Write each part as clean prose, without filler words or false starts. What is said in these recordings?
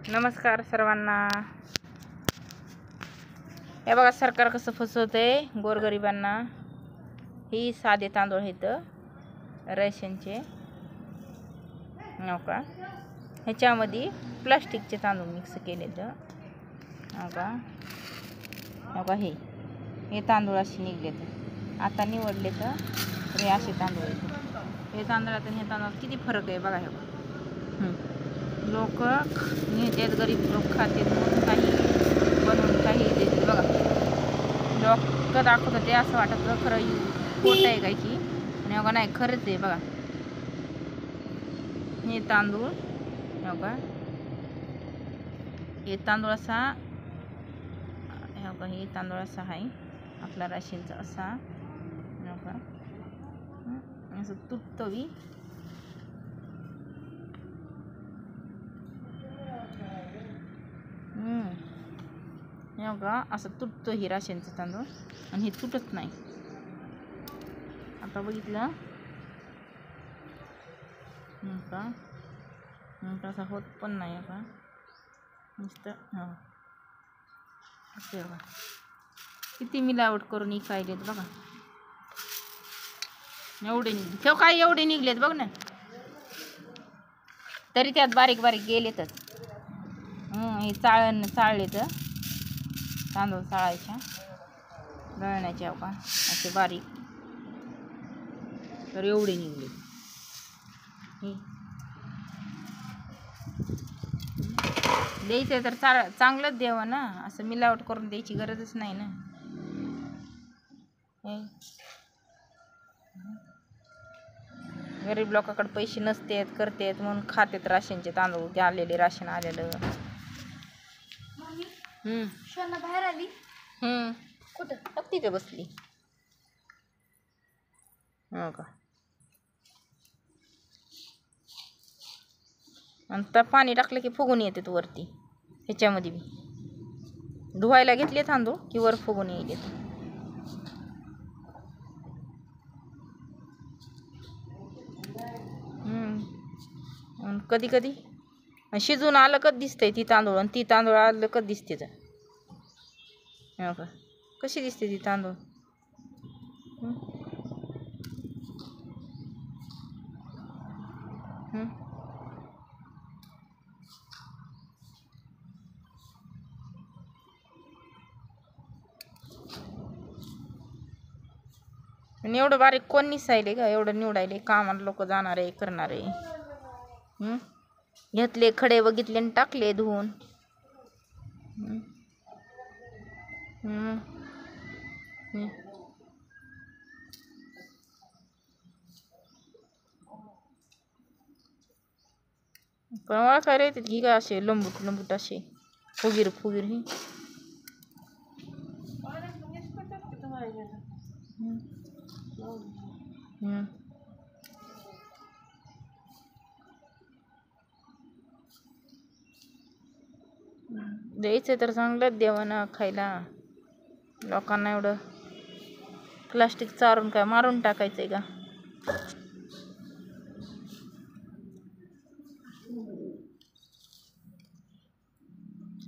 नमस्कार सर्वांना. हे बघा सरकार कसं फसवतंय गोरगरिबांना. ही साधे तांदूळ आहेत रेशनचे, हो का. ह्याच्यामध्ये प्लास्टिकचे तांदूळ मिक्स केलेत, हो का. हो का. हे तांदूळ असे निघलेत, आता निवडले तर हे असे तांदूळ आहेत. हे तांदळात आणि हे तांदळात किती फरक आहे बघा. हे लोक नेत्यात, गरीब लोक खाते म्हणून काही बनवून काही देते बघा. लोक दाखवतात ते असं वाटतं खरं खोटं आहे काय की, आणि बघा नाही खरंच आहे बघा. हे तांदूळ, हो का. हे तांदूळ असा, हो का. हे तांदूळ असा आहे आपला राशींचा असा, हो का. असं तुटतवी हो का. असं तुटतो ही राशनचं तांदूळ, आणि हे तुटत नाही. आता बघितलं का, असं होत पण नाही का नुसतं. हो असं बघा किती मिलावट करून इकायलेत बघा. एवढे निघले ठेव काय, एवढे निघलेत बघ ना. तरी त्यात बारीक बारीक गेलेतच. हे चाळलेत तांदूळ, चाळायच्या दळण्याच्या का असे बारीक, तर एवढे निघले. द्यायचं तर चांगलंच द्यावं ना, असं मिलावट करून द्यायची गरजच नाही ना. गरीब लोकांकडे पैसे नसतेत, करतेत म्हणून खातेत राशनचे तांदूळ, आलेले राशन आलेलं. बाहेर आली. कुठं तिथे बसली, हो का. आणि तर पाणी टाकलं की फुगून येते तू वरती. ह्याच्यामध्ये बी धुवायला घेतले तांदूळ की वर फुगून येईल. कधी कधी शिजून आलं कधी दिसतंय ती तांदूळ, आणि ती तांदूळ आलं कधी दिसते तर, हो का. कशी दिसते ती तांदूळ. आणि एवढं बारीक कोण निसायले का, एवढं निवडायले कामाला लोक जाणारे करणारे. घेतले खडे बघितले आणि टाकले धुवून. पण मला काय रे घी का असे लंबूट लंबूट असे फुगीर फुगीर. द्यायचं तर चांगलंच द्यावं ना खायला. लोकांना एवढं प्लास्टिक चारून काय मारून टाकायचंय का.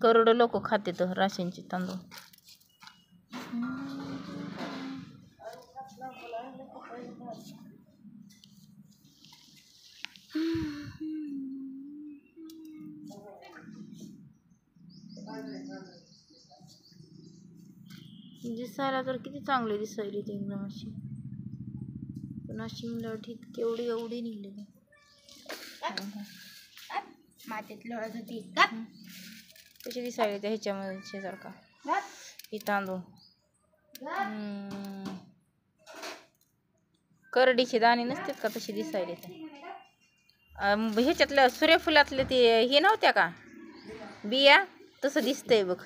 करोडो लोक खाते तर राशनचे तांदूळ. दिसायला तर किती चांगले दिसायले ते एकदम अशी, पण अशी मिलावट केवढी एवढी निघली मातीत लोळत होती. कशी दिसायले त्या ह्याच्यामध्ये सारखा ही तांदूळ. करडीचे दाणे नसतात का तसे दिसायले ते. ह्याच्यातलं सूर्यफुलातले ते हे नव्हत्या का बिया, तसं दिसतंय बघ.